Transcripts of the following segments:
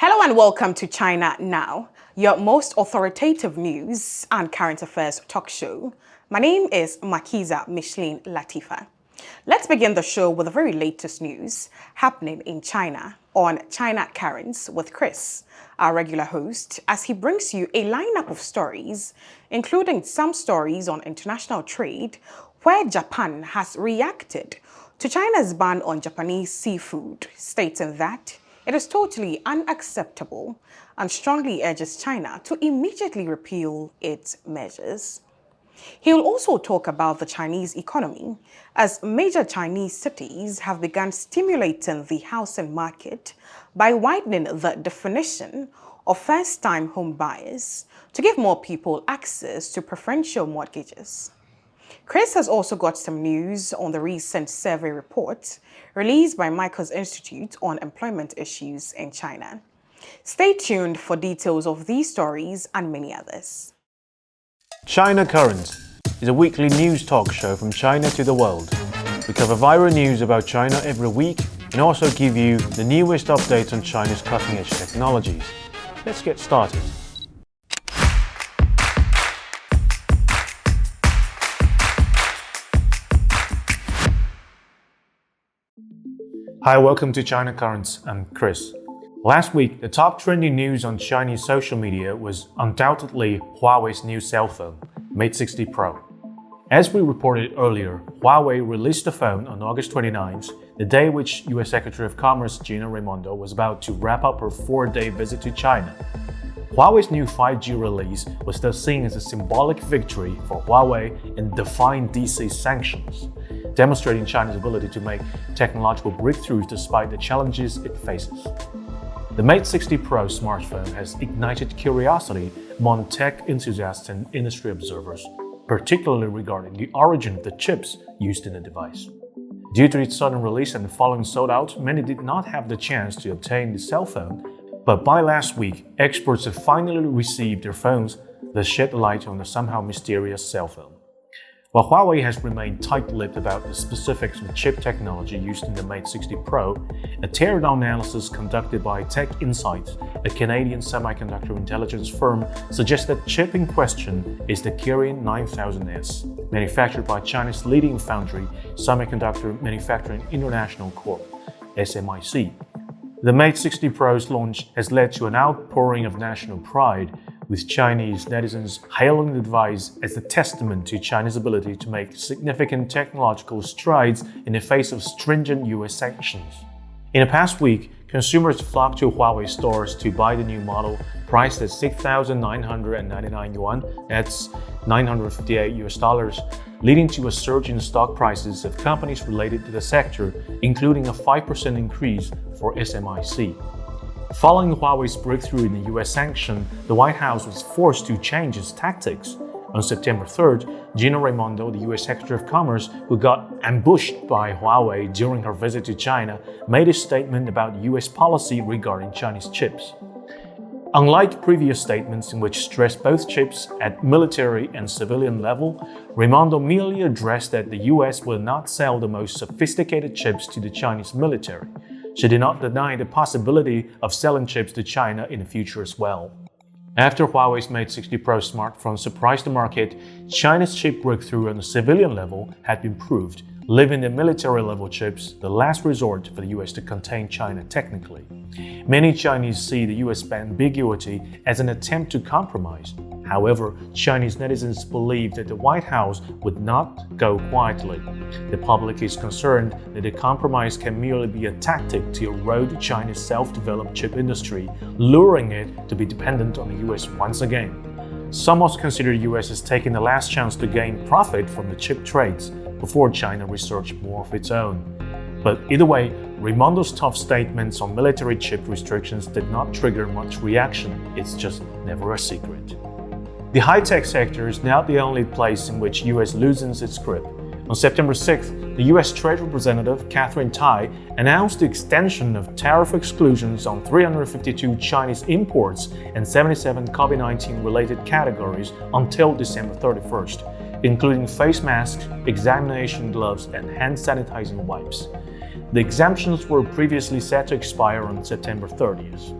Hello and welcome to China Now, your most authoritative news and current affairs talk show. My name is Makiza Micheline Latifa. Let's begin the show with the very latest news happening in China on China Currents with Kris, our regular host, as he brings you a lineup of stories, including some stories on international trade, where Japan has reacted to China's ban on Japanese seafood, stating that it is totally unacceptable and strongly urges China to immediately repeal its measures. He will also talk about the Chinese economy, as major Chinese cities have begun stimulating the housing market by widening the definition of first-time home buyers to give more people access to preferential mortgages. Kris has also got some news on the recent survey report released by M Cos Institute on employment issues in China. Stay tuned for details of these stories and many others. China Currents is a weekly news talk show from China to the world. We cover viral news about China every week and also give you the newest updates on China's cutting-edge technologies. Let's get started. Hi, welcome to China Currents. I'm Kris. Last week, the top trending news on Chinese social media was undoubtedly Huawei's new cell phone, Mate 60 Pro. As we reported earlier, Huawei released the phone on August 29th, the day which US Secretary of Commerce Gina Raimondo was about to wrap up her 4-day visit to China. Huawei's new 5G release was thus seen as a symbolic victory for Huawei in defying DC sanctions, demonstrating China's ability to make technological breakthroughs despite the challenges it faces. The Mate 60 Pro smartphone has ignited curiosity among tech enthusiasts and industry observers, particularly regarding the origin of the chips used in the device. Due to its sudden release and following sold out, many did not have the chance to obtain the cell phone, but by last week, experts have finally received their phones that shed light on the somehow mysterious cell phone. While Huawei has remained tight-lipped about the specifics of chip technology used in the Mate 60 Pro, a teardown analysis conducted by Tech Insights, a Canadian semiconductor intelligence firm, suggests that chip in question is the Kirin 9000S, manufactured by China's leading foundry, Semiconductor Manufacturing International Corp. (SMIC). The Mate 60 Pro's launch has led to an outpouring of national pride, with Chinese netizens hailing the device as a testament to China's ability to make significant technological strides in the face of stringent US sanctions. In the past week, consumers flocked to Huawei stores to buy the new model, priced at 6,999 yuan, that's $958, leading to a surge in stock prices of companies related to the sector, including a 5% increase for SMIC. Following Huawei's breakthrough in the US sanction, the White House was forced to change its tactics. On September 3rd, Gina Raimondo, the US Secretary of Commerce, who got ambushed by Huawei during her visit to China, made a statement about US policy regarding Chinese chips. Unlike previous statements in which stressed both chips at military and civilian level, Raimondo merely addressed that the US will not sell the most sophisticated chips to the Chinese military. She did not deny the possibility of selling chips to China in the future as well. After Huawei's Mate 60 Pro smartphone surprised the market, China's chip breakthrough on the civilian level had been proved, leaving the military-level chips the last resort for the US to contain China technically. Many Chinese see the US ambiguity as an attempt to compromise. However, Chinese netizens believe that the White House would not go quietly. The public is concerned that the compromise can merely be a tactic to erode China's self-developed chip industry, luring it to be dependent on the US once again. Some also consider the US as taking the last chance to gain profit from the chip trades before China researched more of its own. But either way, Raimondo's tough statements on military chip restrictions did not trigger much reaction. It's just never a secret. The high-tech sector is now the only place in which US loosens its grip. On September 6th, the US Trade Representative Catherine Tai announced the extension of tariff exclusions on 352 Chinese imports and 77 COVID-19 related categories until December 31st, including face masks, examination gloves, and hand sanitizing wipes. The exemptions were previously set to expire on September 30th.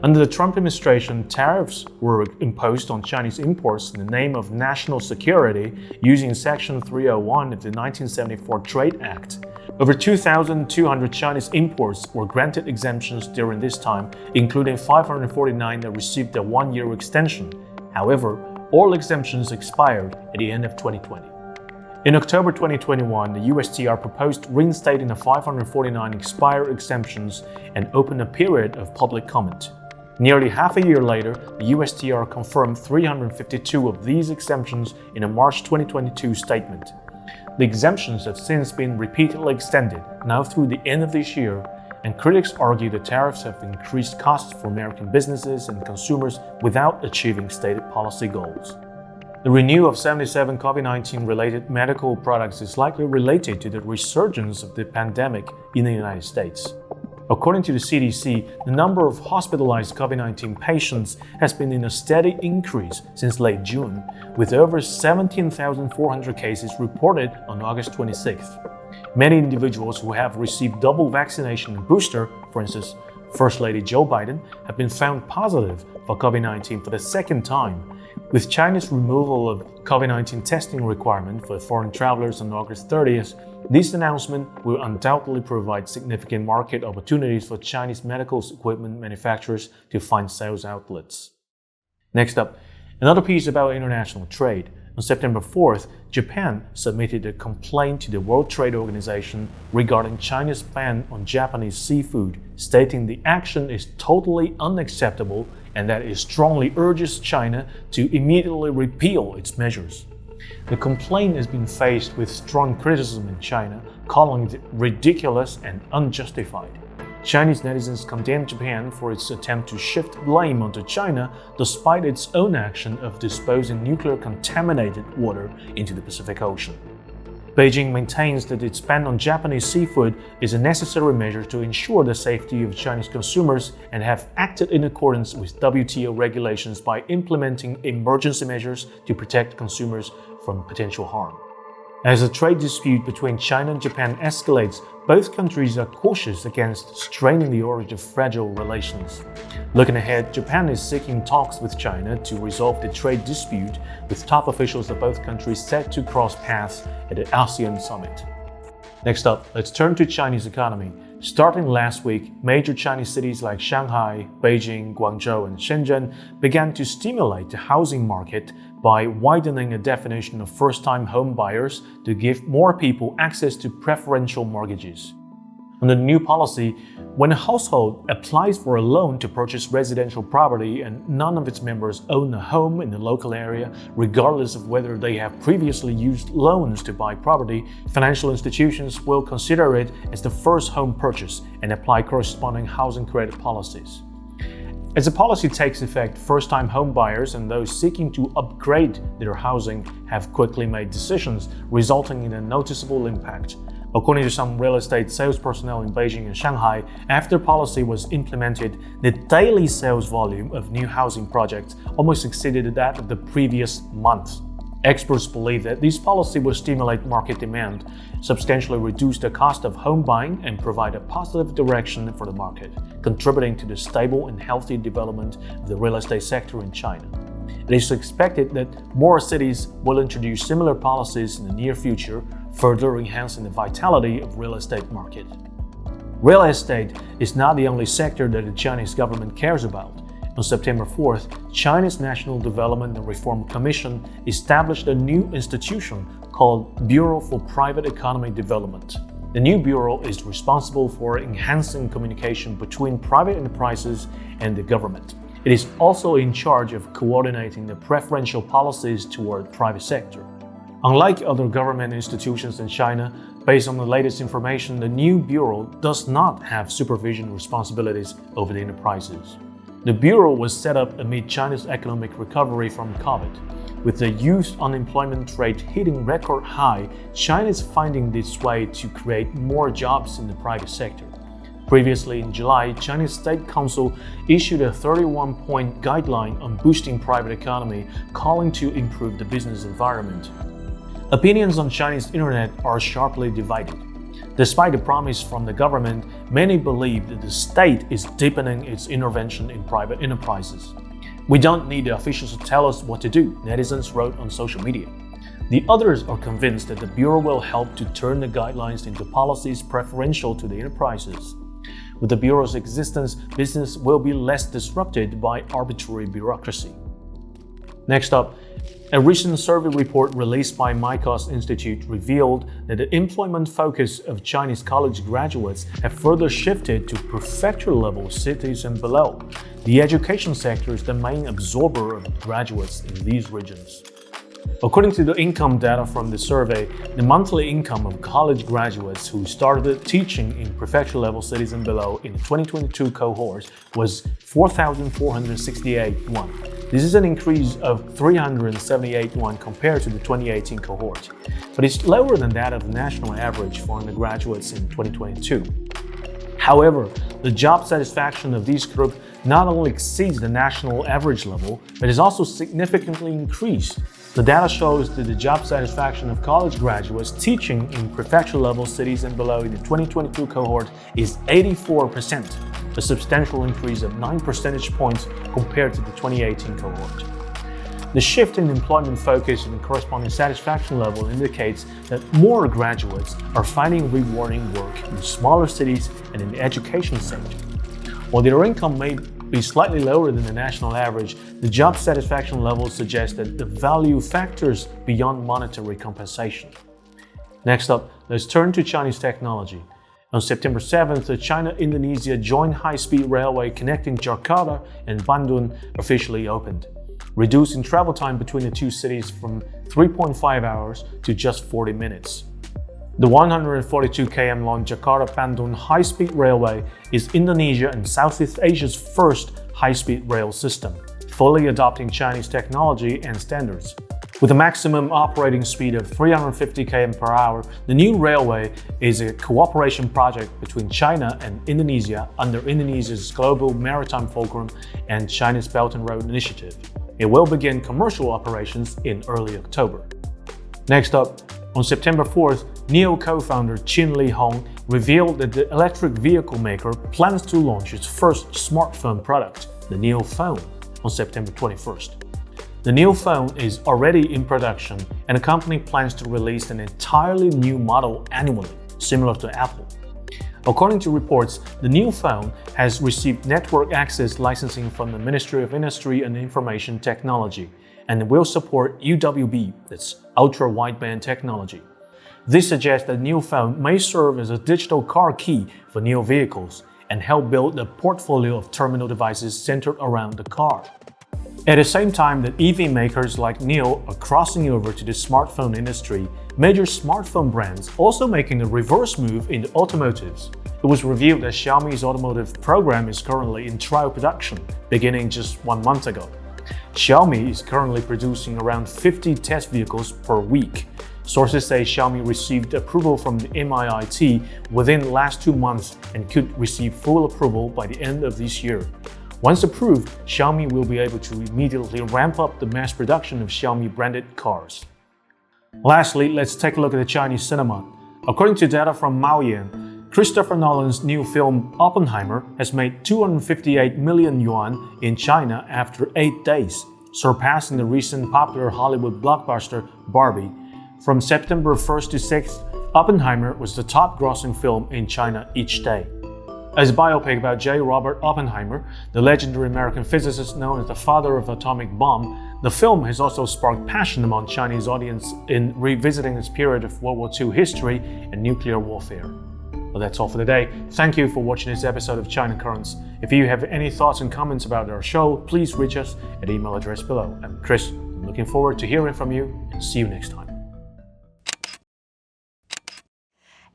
Under the Trump administration, tariffs were imposed on Chinese imports in the name of national security using Section 301 of the 1974 Trade Act. Over 2,200 Chinese imports were granted exemptions during this time, including 549 that received a one-year extension. However, all exemptions expired at the end of 2020. In October 2021, the USTR proposed reinstating the 549 expired exemptions and opened a period of public comment. Nearly half a year later, the USTR confirmed 352 of these exemptions in a March 2022 statement. The exemptions have since been repeatedly extended, now through the end of this year, and critics argue the tariffs have increased costs for American businesses and consumers without achieving stated policy goals. The renewal of 77 COVID-19 related medical products is likely related to the resurgence of the pandemic in the United States. According to the CDC, the number of hospitalized COVID-19 patients has been in a steady increase since late June, with over 17,400 cases reported on August 26th. Many individuals who have received double vaccination and booster, for instance, First Lady Joe Biden, have been found positive for COVID-19 for the second time. With China's removal of COVID-19 testing requirement for foreign travelers on August 30th, this announcement will undoubtedly provide significant market opportunities for Chinese medical equipment manufacturers to find sales outlets. Next up, another piece about international trade. On September 4th, Japan submitted a complaint to the World Trade Organization regarding China's ban on Japanese seafood, stating the action is totally unacceptable and that it strongly urges China to immediately repeal its measures. The complaint has been faced with strong criticism in China, calling it ridiculous and unjustified. Chinese netizens condemned Japan for its attempt to shift blame onto China despite its own action of disposing nuclear contaminated water into the Pacific Ocean. Beijing maintains that its ban on Japanese seafood is a necessary measure to ensure the safety of Chinese consumers and have acted in accordance with WTO regulations by implementing emergency measures to protect consumers from potential harm. As the trade dispute between China and Japan escalates, both countries are cautious against straining the already fragile relations. Looking ahead, Japan is seeking talks with China to resolve the trade dispute, with top officials of both countries set to cross paths at the ASEAN summit. Next up, let's turn to Chinese economy. Starting last week, major Chinese cities like Shanghai, Beijing, Guangzhou, and Shenzhen began to stimulate the housing market by widening the definition of first-time home buyers to give more people access to preferential mortgages. Under the new policy, when a household applies for a loan to purchase residential property and none of its members own a home in the local area, regardless of whether they have previously used loans to buy property, financial institutions will consider it as the first home purchase and apply corresponding housing credit policies. As the policy takes effect, first-time home buyers and those seeking to upgrade their housing have quickly made decisions, resulting in a noticeable impact. According to some real estate sales personnel in Beijing and Shanghai, after policy was implemented, the daily sales volume of new housing projects almost exceeded that of the previous month. Experts believe that this policy will stimulate market demand, substantially reduce the cost of home buying, and provide a positive direction for the market, contributing to the stable and healthy development of the real estate sector in China. It is expected that more cities will introduce similar policies in the near future, further enhancing the vitality of the real estate market. Real estate is not the only sector that the Chinese government cares about. On September 4th, China's National Development and Reform Commission established a new institution called Bureau for Private Economy Development. The new bureau is responsible for enhancing communication between private enterprises and the government. It is also in charge of coordinating the preferential policies toward the private sector. Unlike other government institutions in China, based on the latest information, the new bureau does not have supervision responsibilities over the enterprises. The bureau was set up amid China's economic recovery from COVID. With the youth unemployment rate hitting record high, China is finding this way to create more jobs in the private sector. Previously in July, China's State Council issued a 31-point guideline on boosting private economy, calling to improve the business environment. Opinions on Chinese internet are sharply divided. Despite the promise from the government, many believe that the state is deepening its intervention in private enterprises. "We don't need the officials to tell us what to do," netizens wrote on social media. The others are convinced that the Bureau will help to turn the guidelines into policies preferential to the enterprises. With the Bureau's existence, business will be less disrupted by arbitrary bureaucracy. Next up, a recent survey report released by M Cos Institute revealed that the employment focus of Chinese college graduates have further shifted to prefecture-level cities and below. The education sector is the main absorber of graduates in these regions. According to the income data from the survey, the monthly income of college graduates who started teaching in prefecture-level cities and below in the 2022 cohort was 4,468 won. This is an increase of 378 won compared to the 2018 cohort, but it's lower than that of the national average for undergraduates in 2022. However, the job satisfaction of this group not only exceeds the national average level, but is also significantly increased. The data shows that the job satisfaction of college graduates teaching in prefecture-level cities and below in the 2022 cohort is 84%, a substantial increase of 9 percentage points compared to the 2018 cohort. The shift in employment focus and the corresponding satisfaction level indicates that more graduates are finding rewarding work in smaller cities and in the education sector. While their income may be slightly lower than the national average, the job satisfaction level suggests that the value factors beyond monetary compensation. Next up, let's turn to Chinese technology. On September 7th, the China-Indonesia joint high-speed railway connecting Jakarta and Bandung officially opened, reducing travel time between the two cities from 3.5 hours to just 40 minutes. The 142 km long Jakarta-Bandung high-speed railway is Indonesia and Southeast Asia's first high-speed rail system, fully adopting Chinese technology and standards. With a maximum operating speed of 350 km per hour, the new railway is a cooperation project between China and Indonesia under Indonesia's Global Maritime Fulcrum and China's Belt and Road Initiative. It will begin commercial operations in early October. Next up, on September 4th, NIO co-founder Chin Lee Hong revealed that the electric vehicle maker plans to launch its first smartphone product, the NIO Phone, on September 21st. The NIO Phone is already in production, and the company plans to release an entirely new model annually, similar to Apple. According to reports, the NIO Phone has received network access licensing from the Ministry of Industry and Information Technology, and will support UWB, that's ultra-wideband technology. This suggests that NIO Phone may serve as a digital car key for NIO vehicles and help build a portfolio of terminal devices centered around the car. At the same time that EV makers like NIO are crossing over to the smartphone industry, major smartphone brands also making a reverse move in the automotives. It was revealed that Xiaomi's automotive program is currently in trial production, beginning just 1 month ago. Xiaomi is currently producing around 50 test vehicles per week. Sources say Xiaomi received approval from the MIIT within the last 2 months and could receive full approval by the end of this year. Once approved, Xiaomi will be able to immediately ramp up the mass production of Xiaomi-branded cars. Lastly, let's take a look at the Chinese cinema. According to data from Maoyan, Christopher Nolan's new film Oppenheimer has made 258 million yuan in China after 8 days, surpassing the recent popular Hollywood blockbuster Barbie. From September 1st to 6th, Oppenheimer was the top-grossing film in China each day. As a biopic about J. Robert Oppenheimer, the legendary American physicist known as the father of the atomic bomb, the film has also sparked passion among Chinese audience in revisiting this period of World War II history and nuclear warfare. Well, that's all for today. Thank you for watching this episode of China Currents. If you have any thoughts and comments about our show, please reach us at the email address below. I'm Kris. I'm looking forward to hearing from you, and see you next time.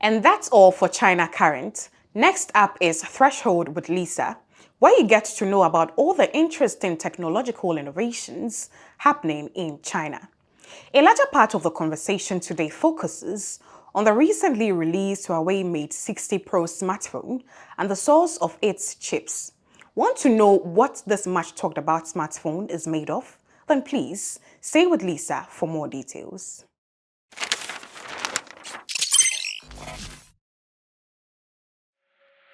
And that's all for China Current. Next up is Threshold with Lisa, where you get to know about all the interesting technological innovations happening in China. A larger part of the conversation today focuses on the recently released Huawei Mate 60 Pro smartphone and the source of its chips. Want to know what this much talked about smartphone is made of? Then please stay with Lisa for more details.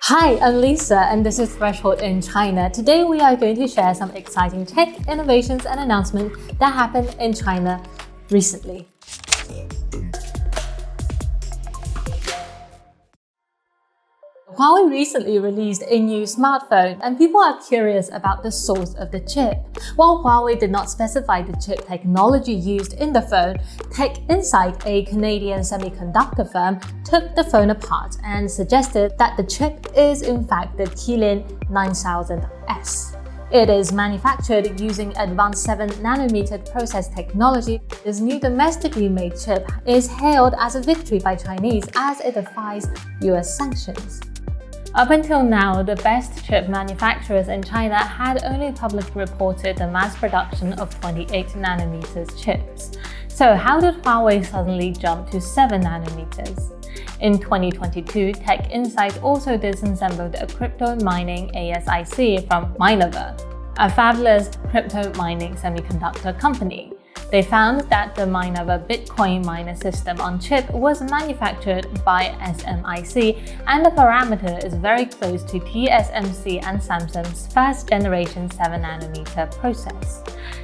Hi, I'm Lisa and this is Threshold in China. Today we are going to share some exciting tech innovations and announcements that happened in China recently. Huawei recently released a new smartphone and people are curious about the source of the chip. While Huawei did not specify the chip technology used in the phone, Tech Insight, a Canadian semiconductor firm, took the phone apart and suggested that the chip is in fact the Kirin 9000S. It is manufactured using advanced 7nm process technology. This new domestically made chip is hailed as a victory by Chinese as it defies US sanctions. Up until now, the best chip manufacturers in China had only publicly reported the mass production of 28nm chips. So how did Huawei suddenly jump to 7nm? In 2022, Tech Insight also disassembled a crypto mining ASIC from Minerva, a fabless crypto mining semiconductor company. They found that the Minerva Bitcoin miner system on chip was manufactured by SMIC and the parameter is very close to TSMC and Samsung's first generation 7nm process.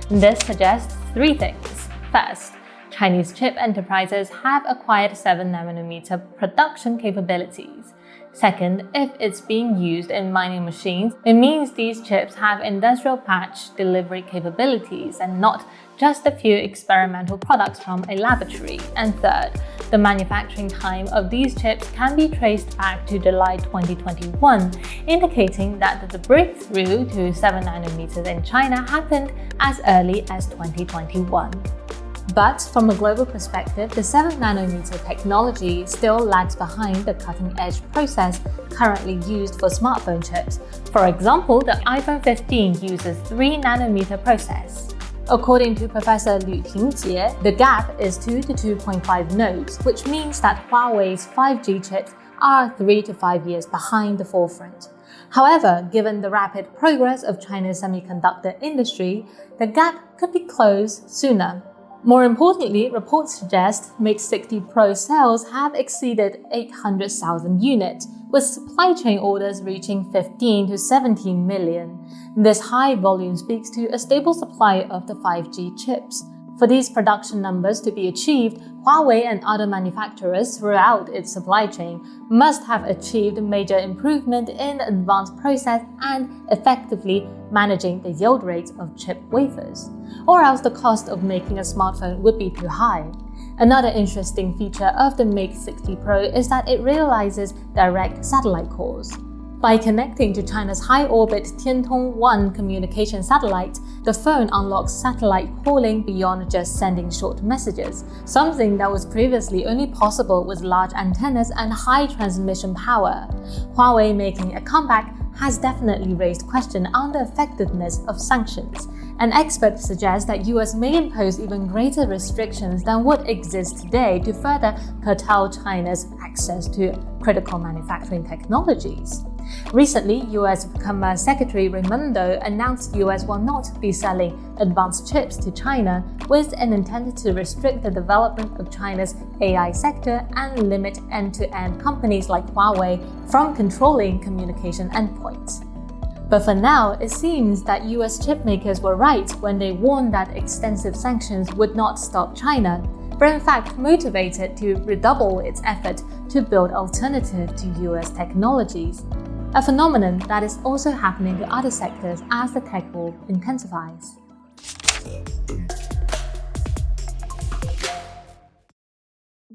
This suggests three things. First, Chinese chip enterprises have acquired 7nm production capabilities. Second, if it's being used in mining machines, it means these chips have industrial patch delivery capabilities and not just a few experimental products from a laboratory. And third, the manufacturing time of these chips can be traced back to July 2021, indicating that the breakthrough to 7nm in China happened as early as 2021. But from a global perspective, the 7nm technology still lags behind the cutting-edge process currently used for smartphone chips. For example, the iPhone 15 uses 3nm process. According to Professor Liu Tingjie, the gap is 2 to 2.5 nodes, which means that Huawei's 5G chips are 3 to 5 years behind the forefront. However, given the rapid progress of China's semiconductor industry, the gap could be closed sooner. More importantly, reports suggest Mate 60 Pro sales have exceeded 800,000 units, with supply chain orders reaching 15 to 17 million. This high volume speaks to a stable supply of the 5G chips. For these production numbers to be achieved, Huawei and other manufacturers throughout its supply chain must have achieved major improvement in advanced process and effectively managing the yield rates of chip wafers, or else the cost of making a smartphone would be too high. Another interesting feature of the Mate 60 Pro is that it realizes direct satellite calls. By connecting to China's high-orbit Tiantong-1 communication satellite, the phone unlocks satellite calling beyond just sending short messages, something that was previously only possible with large antennas and high transmission power. Huawei making a comeback has definitely raised question on the effectiveness of sanctions. An expert suggests that US may impose even greater restrictions than what exists today to further curtail China's access to critical manufacturing technologies. Recently, US Commerce Secretary Raimondo announced US will not be selling advanced chips to China, with an intent to restrict the development of China's AI sector and limit end-to-end companies like Huawei from controlling communication endpoints. But for now, it seems that US chip makers were right when they warned that extensive sanctions would not stop China, but in fact motivated to redouble its effort to build alternative to US technologies. A phenomenon that is also happening to other sectors as the tech war intensifies.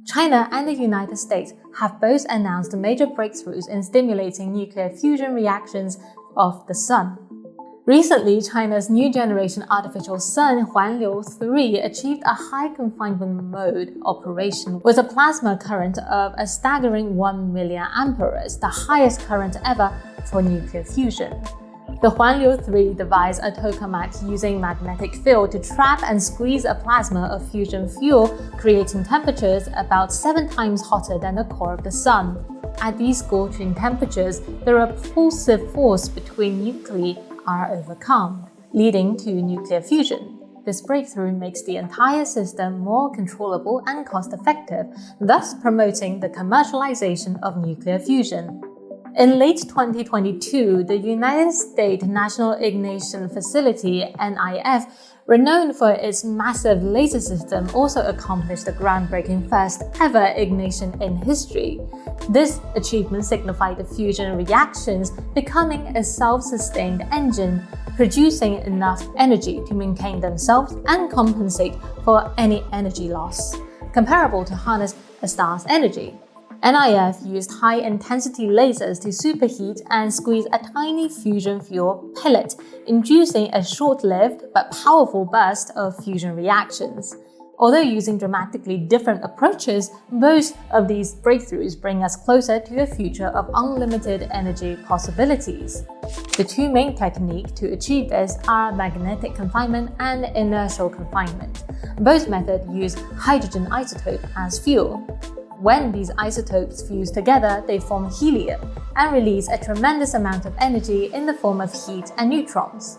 China and the United States have both announced major breakthroughs in stimulating nuclear fusion reactions of the sun. Recently, China's new generation artificial sun, Huanliu 3, achieved a high confinement mode operation with a plasma current of a staggering 1 million amperes, the highest current ever for nuclear fusion. The Huanliu 3 devised a tokamak using magnetic field to trap and squeeze a plasma of fusion fuel, creating temperatures about 7 times hotter than the core of the sun. At these scorching temperatures, the repulsive force between nuclei are overcome, leading to nuclear fusion. This breakthrough makes the entire system more controllable and cost-effective, thus promoting the commercialization of nuclear fusion. In late 2022, the United States National Ignition Facility, NIF, renowned for its massive laser system, also accomplished the groundbreaking first ever ignition in history. This achievement signified the fusion reactions becoming a self-sustained engine, producing enough energy to maintain themselves and compensate for any energy loss, comparable to harness a star's energy. NIF used high-intensity lasers to superheat and squeeze a tiny fusion fuel pellet, inducing a short-lived but powerful burst of fusion reactions. Although using dramatically different approaches, both of these breakthroughs bring us closer to a future of unlimited energy possibilities. The two main techniques to achieve this are magnetic confinement and inertial confinement. Both methods use hydrogen isotope as fuel. When these isotopes fuse together, they form helium and release a tremendous amount of energy in the form of heat and neutrons.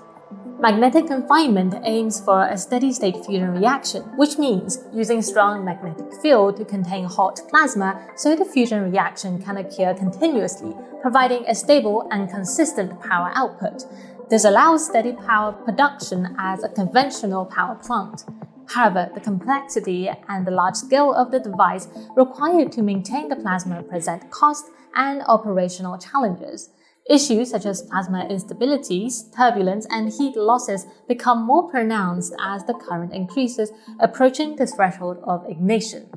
Magnetic confinement aims for a steady-state fusion reaction, which means using strong magnetic field to contain hot plasma so the fusion reaction can occur continuously, providing a stable and consistent power output. This allows steady power production as a conventional power plant. However, the complexity and the large scale of the device required to maintain the plasma present cost and operational challenges. Issues such as plasma instabilities, turbulence, and heat losses become more pronounced as the current increases, approaching the threshold of ignition.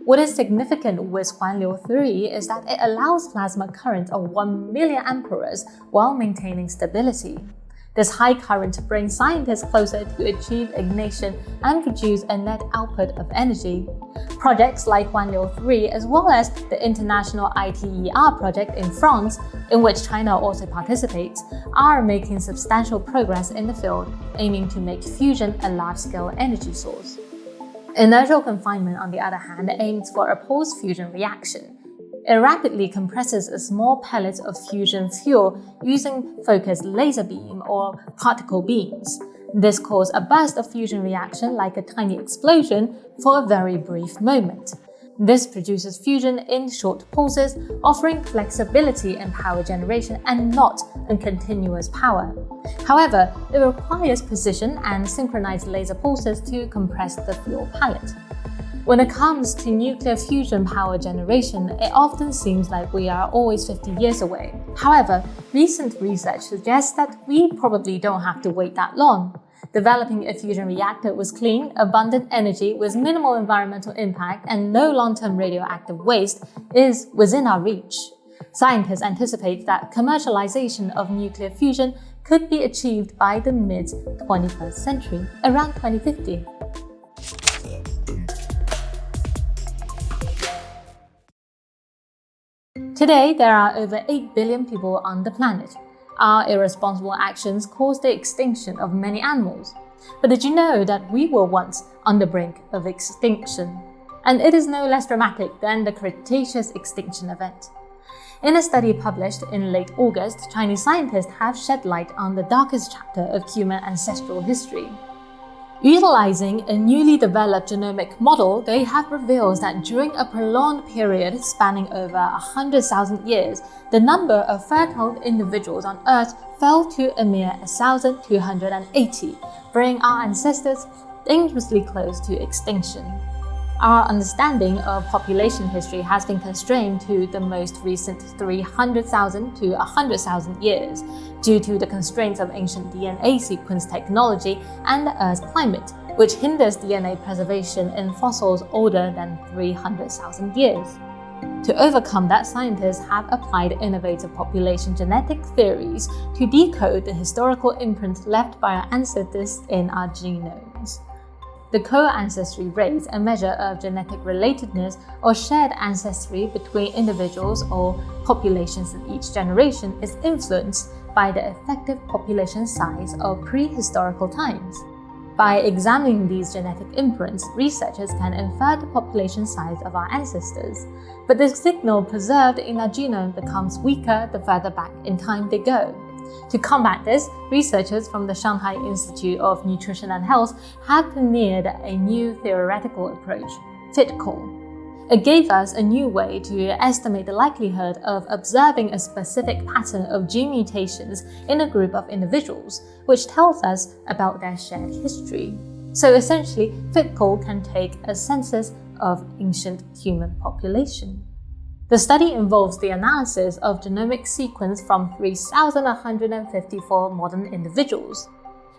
What is significant with Huawei 3 is that it allows plasma current of 1 million amperes while maintaining stability. This high current brings scientists closer to achieve ignition and produce a net output of energy. Projects like Huawei 3, as well as the International ITER project in France, in which China also participates, are making substantial progress in the field, aiming to make fusion a large-scale energy source. Inertial confinement, on the other hand, aims for a post-fusion reaction. It rapidly compresses a small pellet of fusion fuel using focused laser beam or particle beams. This causes a burst of fusion reaction like a tiny explosion for a very brief moment. This produces fusion in short pulses, offering flexibility in power generation and not in continuous power. However, it requires precision and synchronized laser pulses to compress the fuel pellet. When it comes to nuclear fusion power generation, it often seems like we are always 50 years away. However, recent research suggests that we probably don't have to wait that long. Developing a fusion reactor with clean, abundant energy with minimal environmental impact and no long-term radioactive waste is within our reach. Scientists anticipate that commercialization of nuclear fusion could be achieved by the mid-21st century, around 2050. Today, there are over 8 billion people on the planet. Our irresponsible actions caused the extinction of many animals. But did you know that we were once on the brink of extinction? And it is no less dramatic than the Cretaceous extinction event. In a study published in late August, Chinese scientists have shed light on the darkest chapter of human ancestral history. Utilizing a newly developed genomic model, they have revealed that during a prolonged period spanning over 100,000 years, the number of fertile individuals on Earth fell to a mere 1,280, bringing our ancestors dangerously close to extinction. Our understanding of population history has been constrained to the most recent 300,000 to 100,000 years due to the constraints of ancient DNA sequence technology and the Earth's climate, which hinders DNA preservation in fossils older than 300,000 years. To overcome that, scientists have applied innovative population genetic theories to decode the historical imprint left by our ancestors in our genomes. The co-ancestry rate, a measure of genetic relatedness or shared ancestry between individuals or populations in each generation, is influenced by the effective population size of prehistorical times. By examining these genetic imprints, researchers can infer the population size of our ancestors, but the signal preserved in our genome becomes weaker the further back in time they go. To combat this, researchers from the Shanghai Institute of Nutrition and Health have pioneered a new theoretical approach, FitCall. It gave us a new way to estimate the likelihood of observing a specific pattern of gene mutations in a group of individuals, which tells us about their shared history. So essentially, FIPCAL can take a census of ancient human population. The study involves the analysis of genomic sequence from 3,154 modern individuals.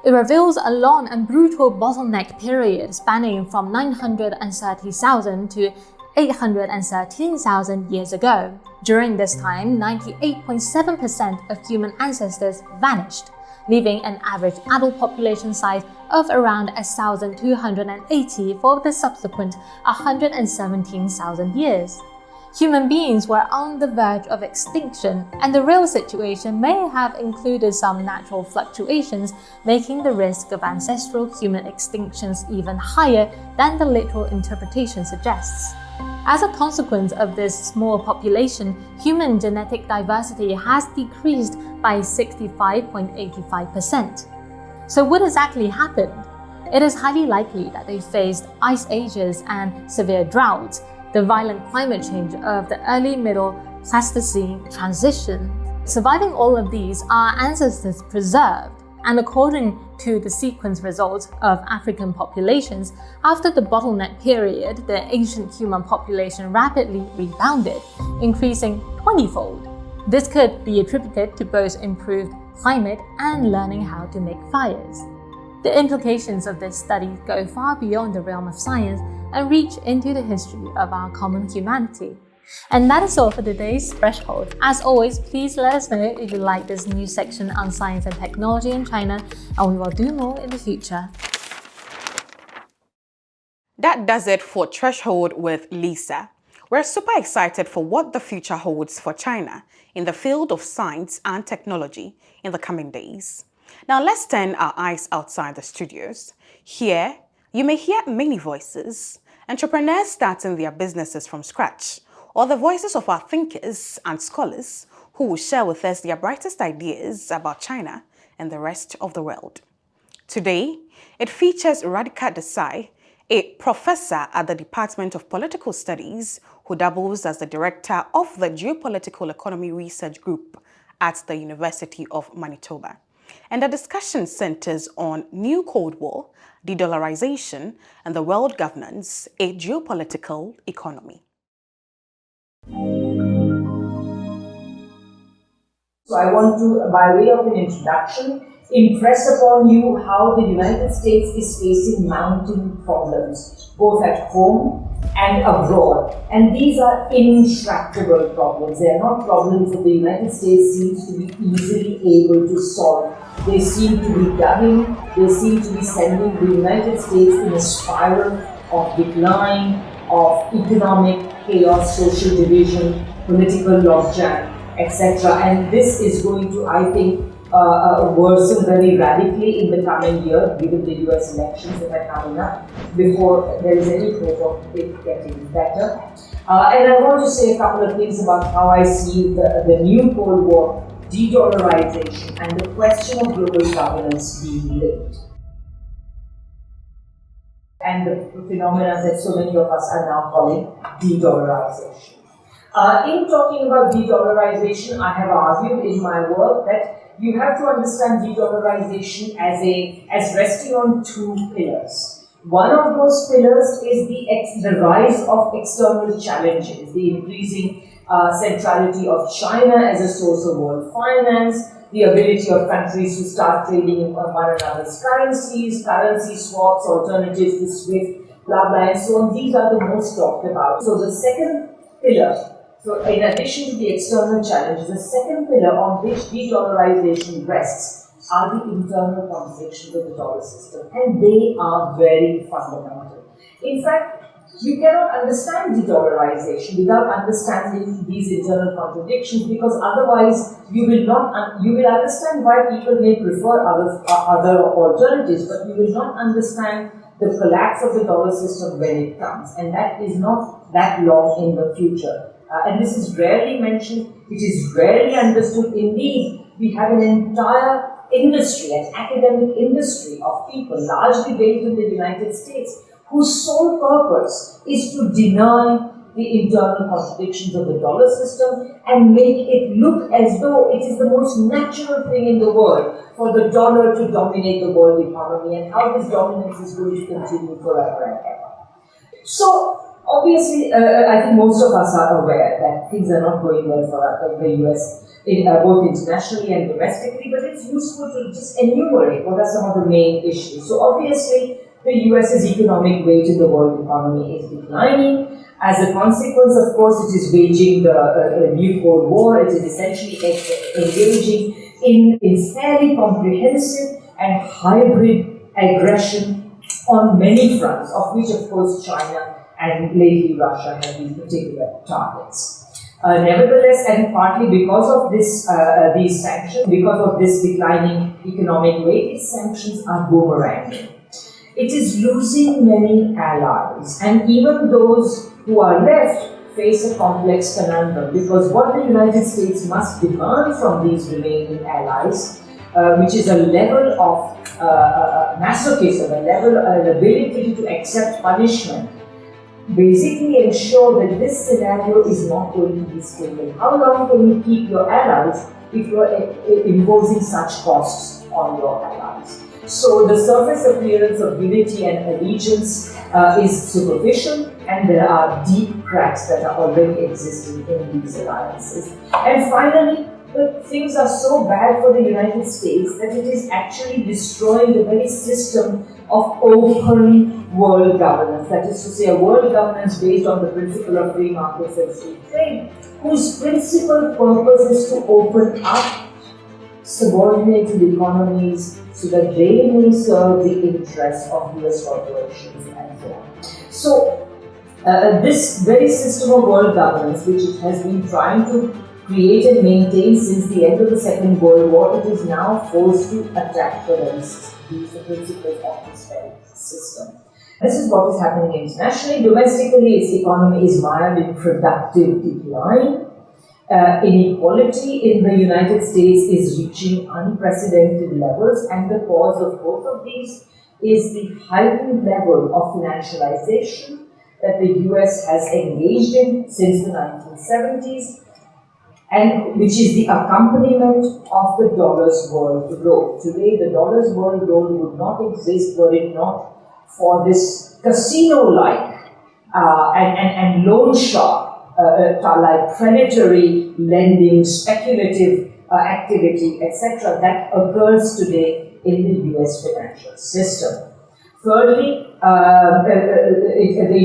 It reveals a long and brutal bottleneck period spanning from 930,000 to 813,000 years ago. During this time, 98.7% of human ancestors vanished, leaving an average adult population size of around 1,280 for the subsequent 117,000 years. Human beings were on the verge of extinction, and the real situation may have included some natural fluctuations, making the risk of ancestral human extinctions even higher than the literal interpretation suggests. As a consequence of this small population, human genetic diversity has decreased by 65.85%. So what exactly happened? It is highly likely that they faced ice ages and severe droughts, the violent climate change of the early Middle Pleistocene transition. Surviving all of these, our ancestors preserved, and according to the sequence results of African populations, after the bottleneck period, the ancient human population rapidly rebounded, increasing 20-fold. This could be attributed to both improved climate and learning how to make fires. The implications of this study go far beyond the realm of science and reach into the history of our common humanity. And that is all for today's Threshold. As always, please let us know if you like this new section on science and technology in China, and we will do more in the future. That does it for Threshold with Lisa. We're super excited for what the future holds for China in the field of science and technology in the coming days. Now let's turn our eyes outside the studios. Here, you may hear many voices, entrepreneurs starting their businesses from scratch, or the voices of our thinkers and scholars who will share with us their brightest ideas about China and the rest of the world. Today, it features Radhika Desai, a professor at the Department of Political Studies who doubles as the director of the Geopolitical Economy Research Group at the University of Manitoba. And the discussion centers on New Cold War, de-dollarization, and the world governance, a geopolitical economy. So I want to, by way of an introduction, impress upon you how the United States is facing mounting problems, both at home and abroad. And these are intractable problems. They are not problems that the United States seems to be easily able to solve. They seem to be dubbing, they seem to be sending the United States in a spiral of decline, of economic chaos, social division, political logjam, etc. And this is going to, I think, worsen very radically in the coming year, given the US elections that are coming up, before there is any hope of it getting better. And I want to say a couple of things about how I see the new Cold War, de-dollarization, and the question of global governance being linked. And the phenomena that so many of us are now calling de-dollarization. In talking about de-dollarization, I have argued in my work that you have to understand de-dollarization as resting on two pillars. One of those pillars is the rise of external challenges, the increasing centrality of China as a source of world finance, the ability of countries to start trading in one another's currencies, currency swaps, alternatives to SWIFT, blah blah, and so on. These are the most talked about. So the second pillar, so in addition to the external challenges, the second pillar on which de-dollarization rests are the internal contradictions of the dollar system, and they are very fundamental. In fact, you cannot understand de-dollarization without understanding these internal contradictions, because otherwise you will understand why people may prefer other alternatives, but you will not understand the collapse of the dollar system when it comes, and that is not that long in the future. And this is rarely mentioned, it is rarely understood. Indeed, we have an entire industry, an academic industry of people, largely based in the United States, whose sole purpose is to deny the internal contradictions of the dollar system and make it look as though it is the most natural thing in the world for the dollar to dominate the world economy, and how this dominance is going to continue forever and ever. So, obviously, I think most of us are aware that things are not going well for the US, both internationally and domestically, but it's useful to just enumerate what are some of the main issues. So, obviously, the US's economic weight in the world economy is declining. As a consequence, of course, it is waging the new Cold War. It is essentially engaging in fairly comprehensive and hybrid aggression on many fronts, of which, of course, China and lately Russia have been particular targets. Nevertheless, and partly because of this, these sanctions, because of this declining economic weight, its sanctions are boomeranging. It is losing many allies, and even those who are left face a complex conundrum, because what the United States must demand from these remaining allies, which is a level of masochism, an ability to accept punishment, basically ensure that this scenario is not going to be stable. How long can you keep your allies if you are imposing such costs on your allies? So the surface appearance of unity and allegiance is superficial, and there are deep cracks that are already existing in these alliances. And finally, things are so bad for the United States that it is actually destroying the very system of open world governance. That is to say, a world governance based on the principle of free markets and free trade, whose principal purpose is to open up subordinated economies so that they may serve the interests of US corporations and so on. So, this very system of world governance, which it has been trying to create and maintain since the end of the Second World War, it is now forced to attack the very system, the principles of this very system. This is what is happening internationally. Domestically, its economy is mired in productive decline. Inequality in the United States is reaching unprecedented levels, and the cause of both of these is the heightened level of financialization that the US has engaged in since the 1970s, and which is the accompaniment of the dollar's world road. Today, the dollar's world road would not exist were it not for this casino-like and loan shark like predatory lending, speculative activity, etc., that occurs today in the US financial system. Thirdly, the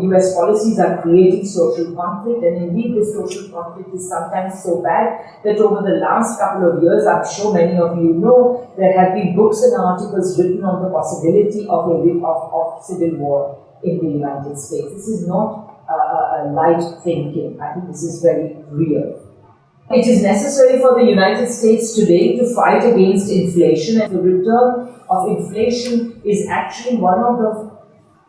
US policies are creating social conflict, and indeed this social conflict is sometimes so bad that over the last couple of years, I'm sure many of you know, there have been books and articles written on the possibility of civil war in the United States. This is not light thinking. I think this is very real. It is necessary for the United States today to fight against inflation, and the return of inflation is actually one of the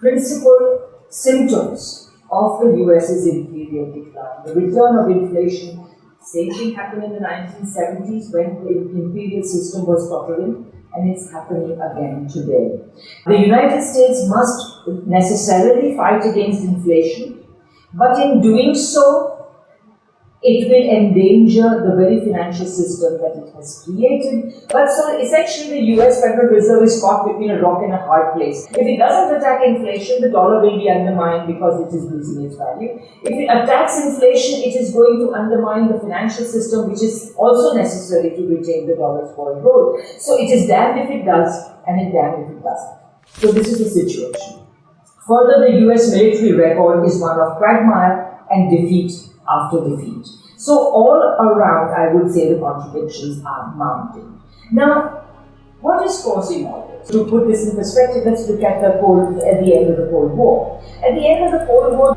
principal symptoms of the US's imperial decline. The return of inflation, same thing happened in the 1970s when the imperial system was tottering, and it's happening again today. The United States must necessarily fight against inflation, but in doing so, it will endanger the very financial system that it has created. But so essentially the US Federal Reserve is caught between a rock and a hard place. If it doesn't attack inflation, the dollar will be undermined because it is losing its value. If it attacks inflation, it is going to undermine the financial system, which is also necessary to retain the dollar's world role. So it is damned if it does, and it damned if it doesn't. So this is the situation. Further, the US military record is one of quagmire and defeat after defeat. So all around, I would say the contradictions are mounting. Now, what is causing all this? To put this in perspective, let's look at the end of the Cold War. At the end of the Cold War,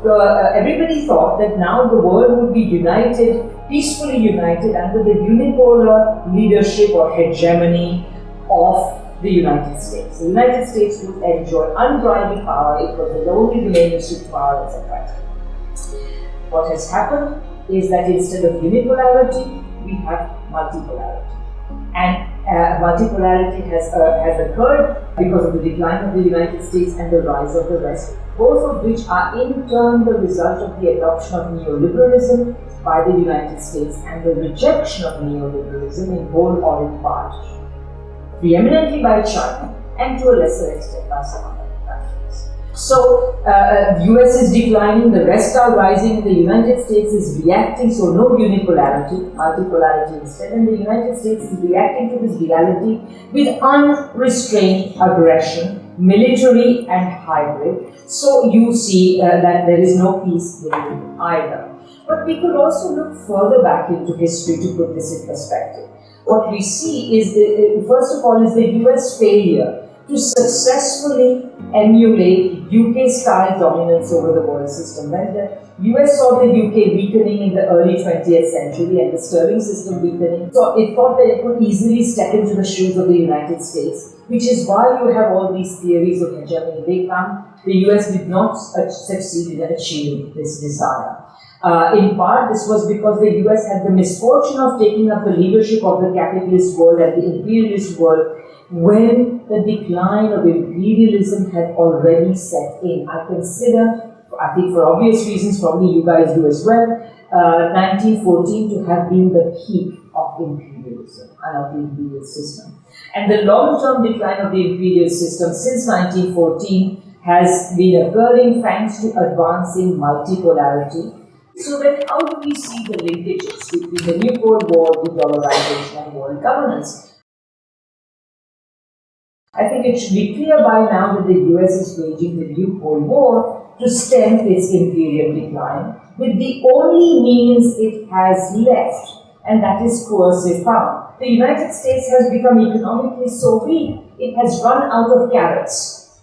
everybody thought that now the world would be united, peacefully united under the unipolar leadership or hegemony of the United States. The United States would enjoy unbridled power. It was the only remaining superpower, etc. What has happened is that instead of unipolarity, we have multipolarity. And multipolarity has occurred because of the decline of the United States and the rise of the West, both of which are in turn the result of the adoption of neoliberalism by the United States and the rejection of neoliberalism in whole or in part, preeminently by China and to a lesser extent by some other countries. So, US is declining, the rest are rising, the United States is reacting, so no unipolarity, multipolarity instead, and the United States is reacting to this reality with unrestrained aggression, military and hybrid. So you see that there is no peace within either. But we could also look further back into history to put this in perspective. What we see is, first of all, is the US failure to successfully emulate UK-style dominance over the world system. When the US saw the UK weakening in the early 20th century and the sterling system weakening, so it thought that it could easily step into the shoes of the United States, which is why you have all these theories of hegemony. The US did not succeed in achieving this desire. In part, this was because the US had the misfortune of taking up the leadership of the capitalist world and the imperialist world when the decline of imperialism had already set in. I think for obvious reasons, probably you guys do as well, 1914 to have been the peak of imperialism and of the imperial system. And the long-term decline of the imperial system since 1914 has been occurring thanks to advancing multipolarity. So then how do we see the linkages between the New Cold War, de-dollarization and world governance? I think it should be clear by now that the US is waging the New Cold War to stem its imperial decline with the only means it has left, and that is coercive power. The United States has become economically so weak, it has run out of carrots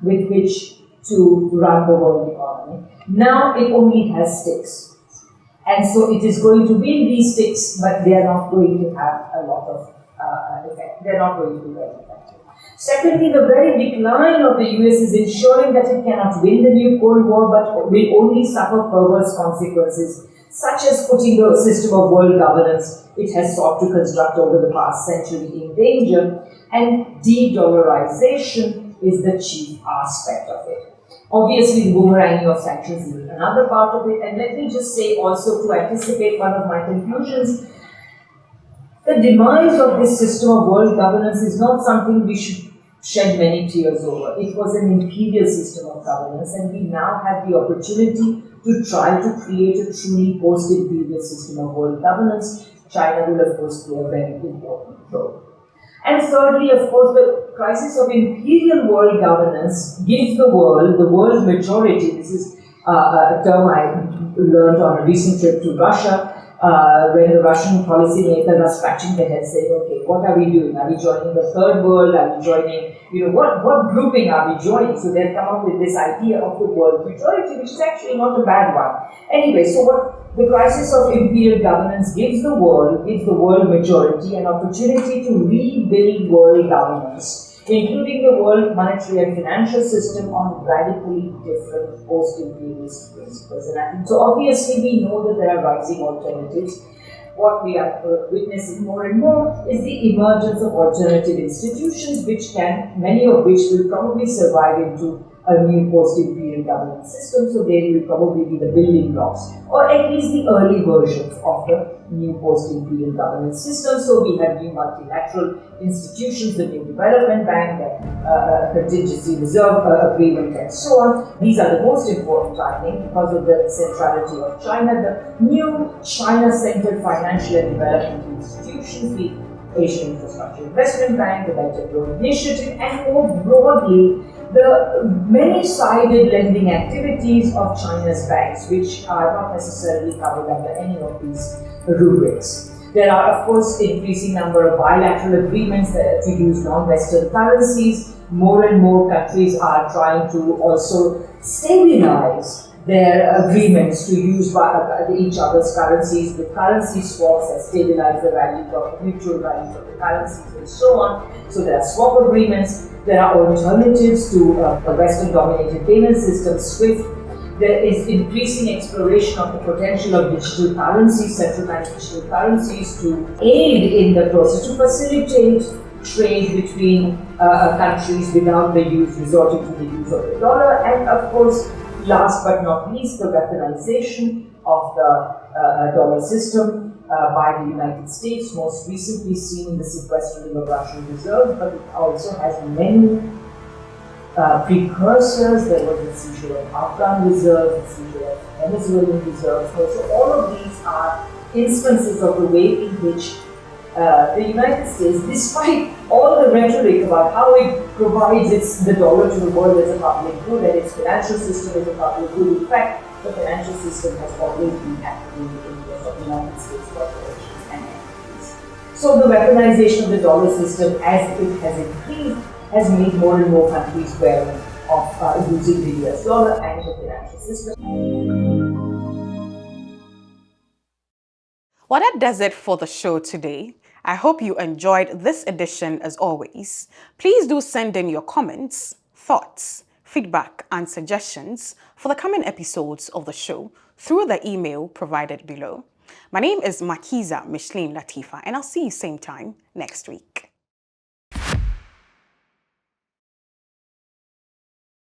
with which to run the world economy. Now it only has sticks. And so it is going to wield these sticks, but they are not going to have a lot of effect. They are not going to be very effective. Secondly, the very decline of the US is ensuring that it cannot win the New Cold War, but will only suffer perverse consequences, such as putting the system of world governance it has sought to construct over the past century in danger, and de-dollarization is the chief aspect of it. Obviously, the boomeranging of sanctions is another part of it, and let me just say also, to anticipate one of my conclusions, the demise of this system of world governance is not something we should shed many tears over. It was an imperial system of governance, and we now have the opportunity to try to create a truly post-imperial system of world governance. China will, of course, play a very important role. And thirdly, of course, the crisis of imperial world governance gives the world majority, this is a term I learned on a recent trip to Russia, when the Russian policymakers are scratching their heads saying, okay, what are we doing? Are we joining the third world? Are we joining, what grouping are we joining? So they've come up with this idea of the world majority, which is actually not a bad one. Anyway, so what the crisis of imperial governance gives the world majority an opportunity to rebuild world governance, including the world monetary and financial system on radically different post-imperialist principles. And I think, so obviously we know that there are rising alternatives. What we are witnessing more and more is the emergence of alternative institutions, many of which will probably survive into a new post-imperial governance system, so they will probably be the building blocks, or at least the early versions of the new post-imperial governance system. So we have new multilateral institutions, the new development bank, the contingency reserve agreement, and so on. These are the most important, I think, because of the centrality of China. The new China-centered financial and development institutions, the Asian Infrastructure Investment Bank, the Belt and Road Initiative, and more broadly, the many-sided lending activities of China's banks, which are not necessarily covered under any of these rubrics. There are, of course, increasing number of bilateral agreements to use non-Western currencies. More and more countries are trying to also stabilize their agreements to use each other's currencies with currency swaps that stabilize the value of mutual value of the currencies and so on. So there are swap agreements. There are alternatives to a Western-dominated payment system, SWIFT. there is increasing exploration of the potential of digital currencies, centralized digital currencies, to aid in the process, to facilitate trade between countries without the resorting to the use of the dollar. And of course, last but not least, the weaponization of the dollar system by the United States, most recently seen in the sequestering of Russian reserves, but it also has many precursors. There was the seizure of Afghan reserves, the seizure of Venezuelan reserves. So all of these are instances of the way in which the United States, despite all the rhetoric about how it provides the dollar to the world as a public good and its financial system as a public good, in fact, the financial system has always been acting in the interest of the United States corporations and entities. So the weaponization of the dollar system, as it has increased, has made more and more countries wary of using the US dollar and the financial system. Well, that does it for the show today. I hope you enjoyed this edition as always. Please do send in your comments, thoughts, feedback, and suggestions for the coming episodes of the show through the email provided below. My name is Makiza Micheline Latifa, and I'll see you same time next week.